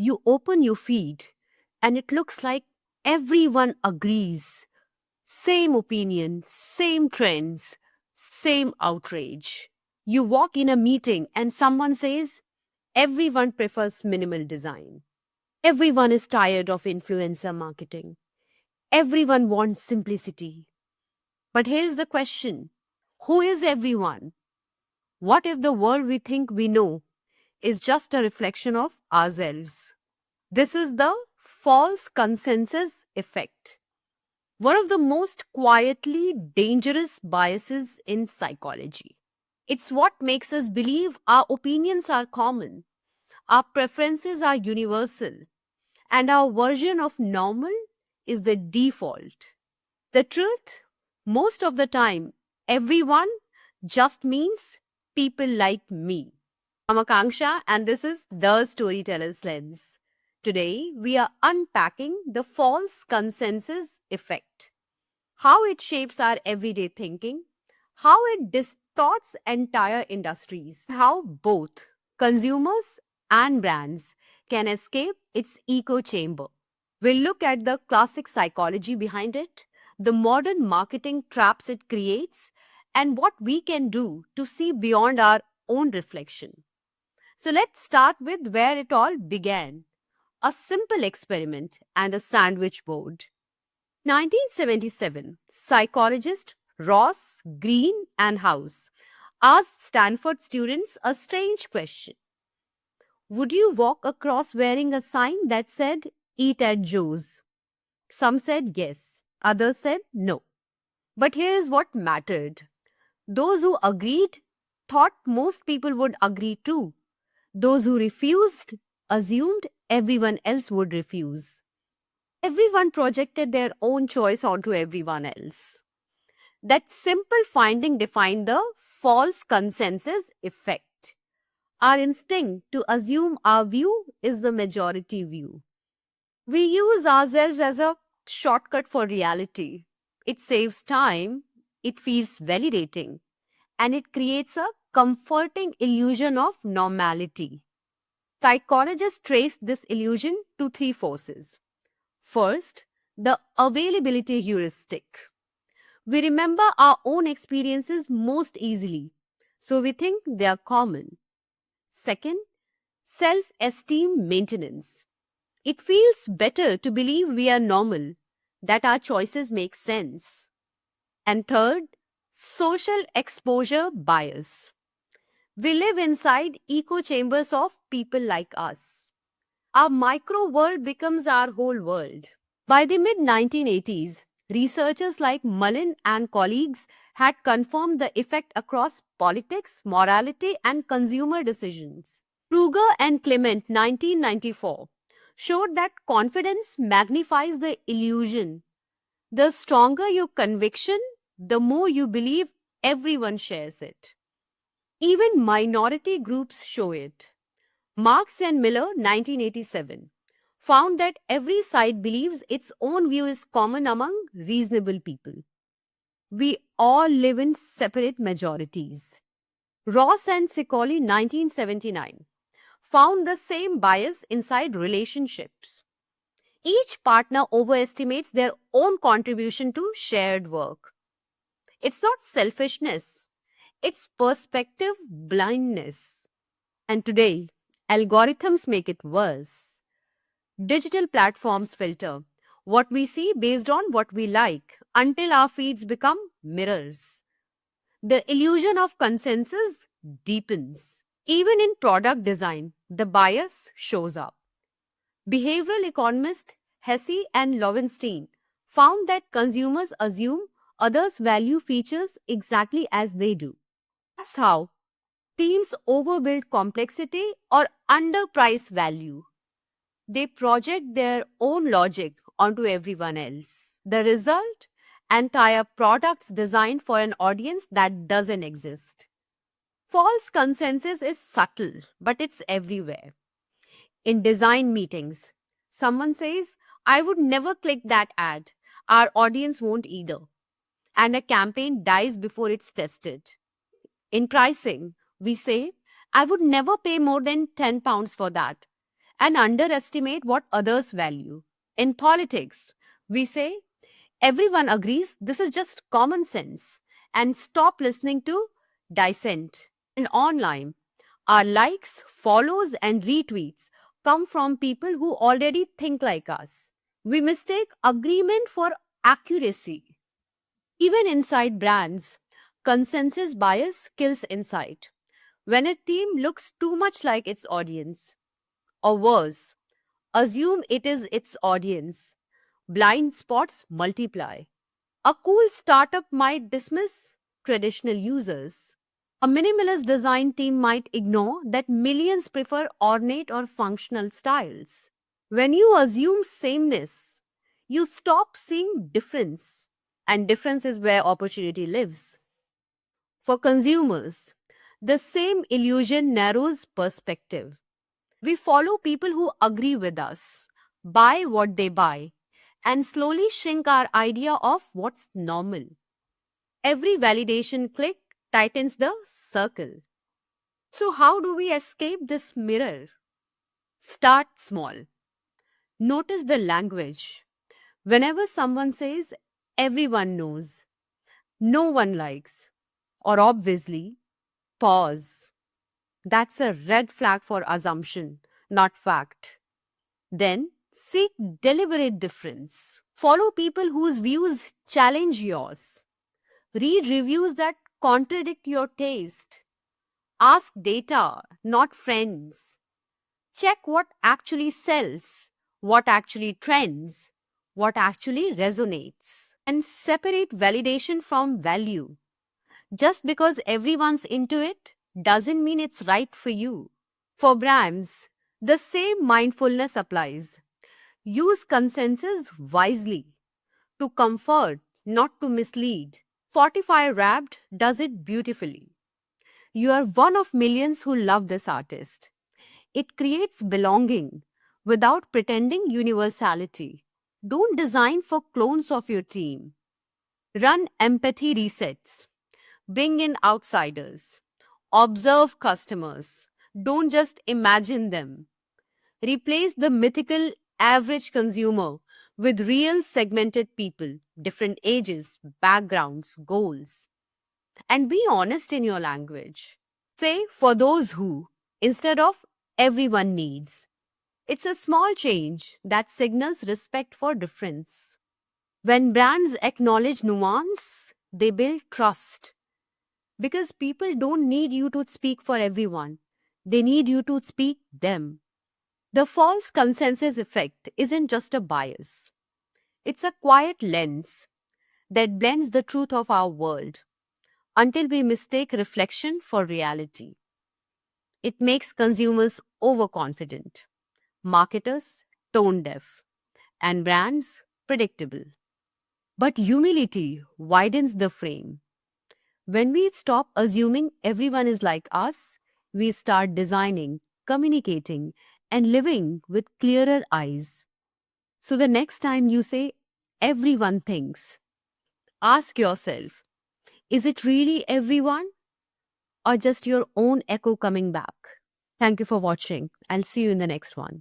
You open your feed and it looks like everyone agrees. Same opinion, same trends, same outrage. You walk in a meeting and someone says, everyone prefers minimal design. Everyone is tired of influencer marketing. Everyone wants simplicity. But here's the question: who is everyone? What if the world we think we know is just a reflection of ourselves? This is the false consensus effect, one of the most quietly dangerous biases in psychology. It's what makes us believe our opinions are common, our preferences are universal, and our version of normal is the default. The truth, most of the time, everyone just means people like me. I'm Akanksha, and this is The Storyteller's Lens. Today, we are unpacking the false consensus effect, how it shapes our everyday thinking, how it distorts entire industries, how both consumers and brands can escape its echo chamber. We'll look at the classic psychology behind it, the modern marketing traps it creates, and what we can do to see beyond our own reflection. So let's start with where it all began: a simple experiment and a sandwich board. 1977, psychologist Ross, Green, and House asked Stanford students a strange question: would you walk across wearing a sign that said, "Eat at Joe's"? Some said yes, others said no. But here's what mattered: those who agreed thought most people would agree too. Those who refused assumed everyone else would refuse. Everyone projected their own choice onto everyone else. That simple finding defined the false consensus effect. Our instinct to assume our view is the majority view. We use ourselves as a shortcut for reality. It saves time, it feels validating, and it creates a comforting illusion of normality. Psychologists trace this illusion to three forces. First, the availability heuristic. We remember our own experiences most easily, so we think they are common. Second, self esteem maintenance. It feels better to believe we are normal, that our choices make sense. And third, social exposure bias. We live inside echo chambers of people like us. Our micro world becomes our whole world. By the mid 1980s, researchers like Mullen and colleagues had confirmed the effect across politics, morality, and consumer decisions. Kruger and Clement, 1994, showed that confidence magnifies the illusion. The stronger your conviction, the more you believe everyone shares it. Even minority groups show it. Marx and Miller, 1987, found that every side believes its own view is common among reasonable people. We all live in separate majorities. Ross and Sicoli, 1979, found the same bias inside relationships. Each partner overestimates their own contribution to shared work. It's not selfishness, it's perspective blindness. And today, algorithms make it worse. Digital platforms filter what we see based on what we like until our feeds become mirrors. The illusion of consensus deepens. Even in product design, the bias shows up. Behavioral economists Hesse and Lowenstein found that consumers assume others value features exactly as they do. That's how teams overbuild complexity or underprice value. They project their own logic onto everyone else. The result? Entire products designed for an audience that doesn't exist. False consensus is subtle, but it's everywhere. In design meetings, someone says, "I would never click that ad. Our audience won't either." And a campaign dies before it's tested. In pricing, we say, "I would never pay more than £10 for that." and underestimate what others value. In politics, we say everyone agrees this is just common sense and stop listening to dissent. And online, our likes, follows, and retweets come from people who already think like us. We mistake agreement for accuracy. Even inside brands, consensus bias kills insight. When a team looks too much like its audience, or worse, assume it is its audience, blind spots multiply. A cool startup might dismiss traditional users. A minimalist design team might ignore that millions prefer ornate or functional styles. When you assume sameness, you stop seeing difference, and difference is where opportunity lives. For consumers, the same illusion narrows perspective. We follow people who agree with us, buy what they buy, and slowly shrink our idea of what's normal. Every validation click tightens the circle. So, how do we escape this mirror? Start small. Notice the language. Whenever someone says, everyone knows, no one likes, or obviously, pause. That's a red flag for assumption, not fact. Then, seek deliberate difference. Follow people whose views challenge yours. Read reviews that contradict your taste. Ask data, not friends. Check what actually sells, what actually trends, what actually resonates. And separate validation from value. Just because everyone's into it doesn't mean it's right for you. For brands, the same mindfulness applies. Use consensus wisely to comfort, not to mislead. Fortify Wrapped does it beautifully. You are one of millions who love this artist. It creates belonging without pretending universality. Don't design for clones of your team. Run empathy resets. Bring in outsiders. Observe customers. Don't just imagine them. Replace the mythical average consumer with real segmented people, different ages, backgrounds, goals. And be honest in your language. Say for those who, instead of everyone needs. It's a small change that signals respect for difference. When brands acknowledge nuance, they build trust because people don't need you to speak for everyone, they need you to speak them. The false consensus effect isn't just a bias, it's a quiet lens that blends the truth of our world until we mistake reflection for reality. It makes consumers overconfident, marketers tone deaf, and brands predictable. But humility widens the frame. When we stop assuming everyone is like us, we start designing, communicating, and living with clearer eyes. So the next time you say, everyone thinks, ask yourself, is it really everyone or just your own echo coming back? Thank you for watching. I'll see you in the next one.